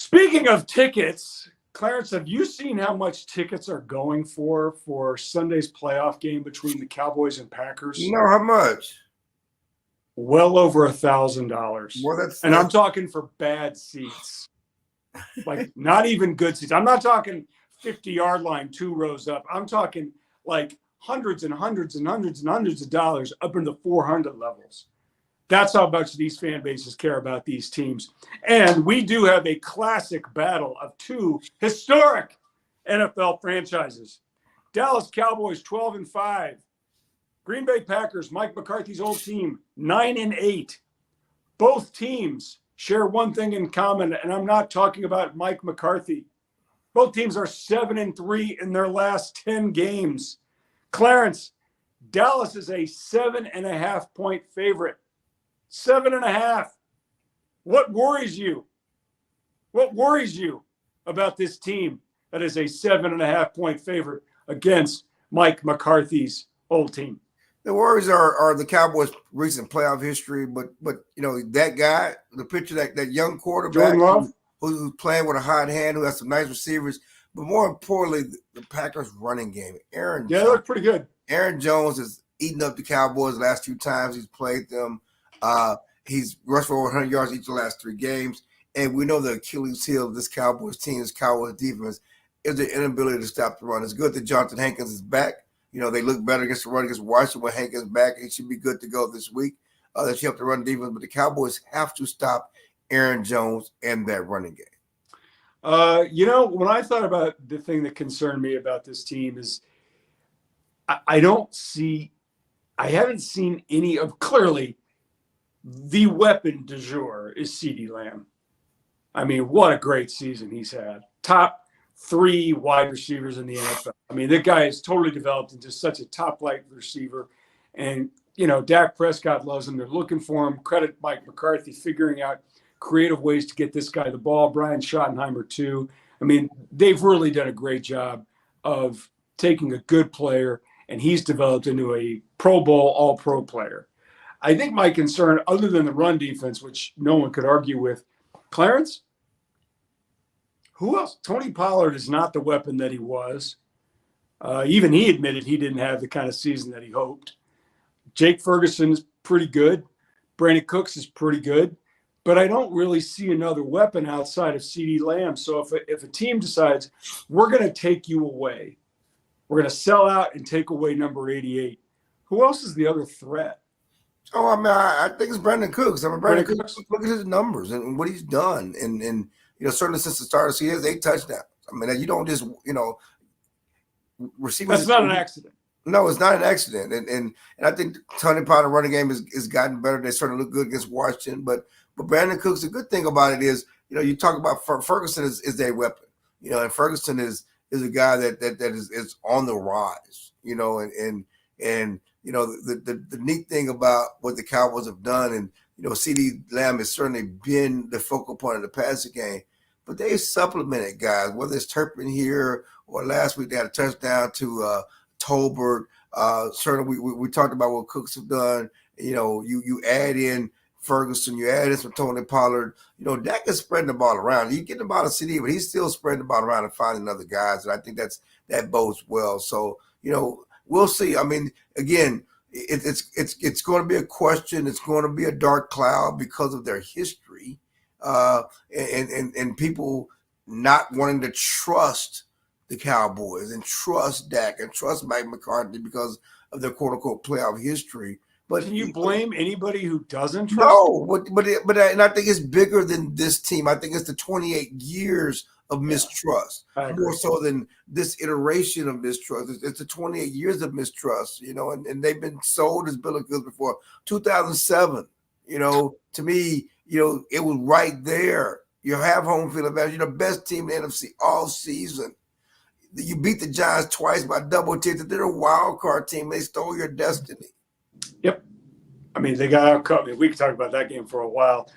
Speaking of tickets, Clarence, have you seen how much tickets are going for Sunday's playoff game between the Cowboys and Packers? No, how much? Well over $1,000. Well, And I'm talking for bad seats. Like not even good seats. I'm not talking 50-yard line, 2 rows up. I'm talking like hundreds and hundreds and hundreds and hundreds of dollars up in the 400 levels. That's how much these fan bases care about these teams. And we do have a classic battle of 2 historic NFL franchises. Dallas Cowboys 12-5. Green Bay Packers, Mike McCarthy's old team, 9-8. Both teams share one thing in common, and I'm not talking about Mike McCarthy. Both teams are 7-3 in their last 10 games. Clarence, Dallas is a 7.5-point favorite. 7.5. What worries you? What worries you about this team that is a 7.5-point favorite against Mike McCarthy's old team? The worries are the Cowboys' recent playoff history, but you know that guy, the picture that young quarterback who's playing with a hot hand, who has some nice receivers, but more importantly, the Packers' running game. They look pretty good. Aaron Jones has eaten up the Cowboys the last 2 times he's played them. He's rushed for over 100 yards each of the last 3 games, and we know the Achilles heel of this Cowboys team, this Cowboys defense, is the inability to stop the run. It's good that Jonathan Hankins is back. You know, they look better against the run against Washington when Hankins back. He should be good to go this week. That should help the run defense, but the Cowboys have to stop Aaron Jones and that running game. You know, when I thought about the thing that concerned me about this team is I haven't seen any of, clearly, the weapon du jour is CeeDee Lamb. I mean, what a great season he's had. Top 3 wide receivers in the NFL. I mean, that guy is totally developed into such a top-flight receiver. And, you know, Dak Prescott loves him. They're looking for him. Credit Mike McCarthy figuring out creative ways to get this guy the ball. Brian Schottenheimer, too. I mean, they've really done a great job of taking a good player, and he's developed into a Pro Bowl, all-pro player. I think my concern, other than the run defense, which no one could argue with, Clarence, who else? Tony Pollard is not the weapon that he was. Even he admitted he didn't have the kind of season that he hoped. Jake Ferguson is pretty good. Brandon Cooks is pretty good. But I don't really see another weapon outside of CeeDee Lamb. So if a team decides we're going to take you away, we're going to sell out and take away number 88, who else is the other threat? Oh, I mean, I think it's Brandon Cooks. I mean, Brandon Cooks, look at his numbers and what he's done. And you know, certainly since the start of the season, he has 8 touchdowns. I mean, you don't just, you know, receivers. That's not an accident. No, it's not an accident. And I think Tony Pollard running game has gotten better. They certainly look good against Washington. But Brandon Cooks, the good thing about it is, you know, you talk about Ferguson is their weapon. You know, and Ferguson is a guy that is on the rise. You know, and you know, the neat thing about what the Cowboys have done, and you know, CeeDee Lamb has certainly been the focal point of the passing game, but they supplemented guys, whether it's Turpin here or last week they had a touchdown to Tolbert. Certainly we talked about what Cooks have done. You know, you add in Ferguson, you add in some Tony Pollard. You know, Dak is spreading the ball around. You get the ball to CD, but he's still spreading the ball around and finding other guys, and I think that bodes well. So, you know, we'll see. I mean, again, it's going to be a question. It's going to be a dark cloud because of their history, and people not wanting to trust the Cowboys and trust Dak and trust Mike McCarthy because of their quote unquote playoff history. But can you blame anybody who doesn't trust? No, but and I think it's bigger than this team. I think it's the 28 years of mistrust, more so than this iteration of mistrust. It's the 28 years of mistrust, you know, and they've been sold as bill of goods before. 2007, you know, to me, you know, it was right there. You have home field advantage. You're the best team in the NFC all season. You beat the Giants twice by double digits. They're a wild card team. They stole your destiny. Yep. I mean, they got outcut. I mean, we could talk about that game for a while.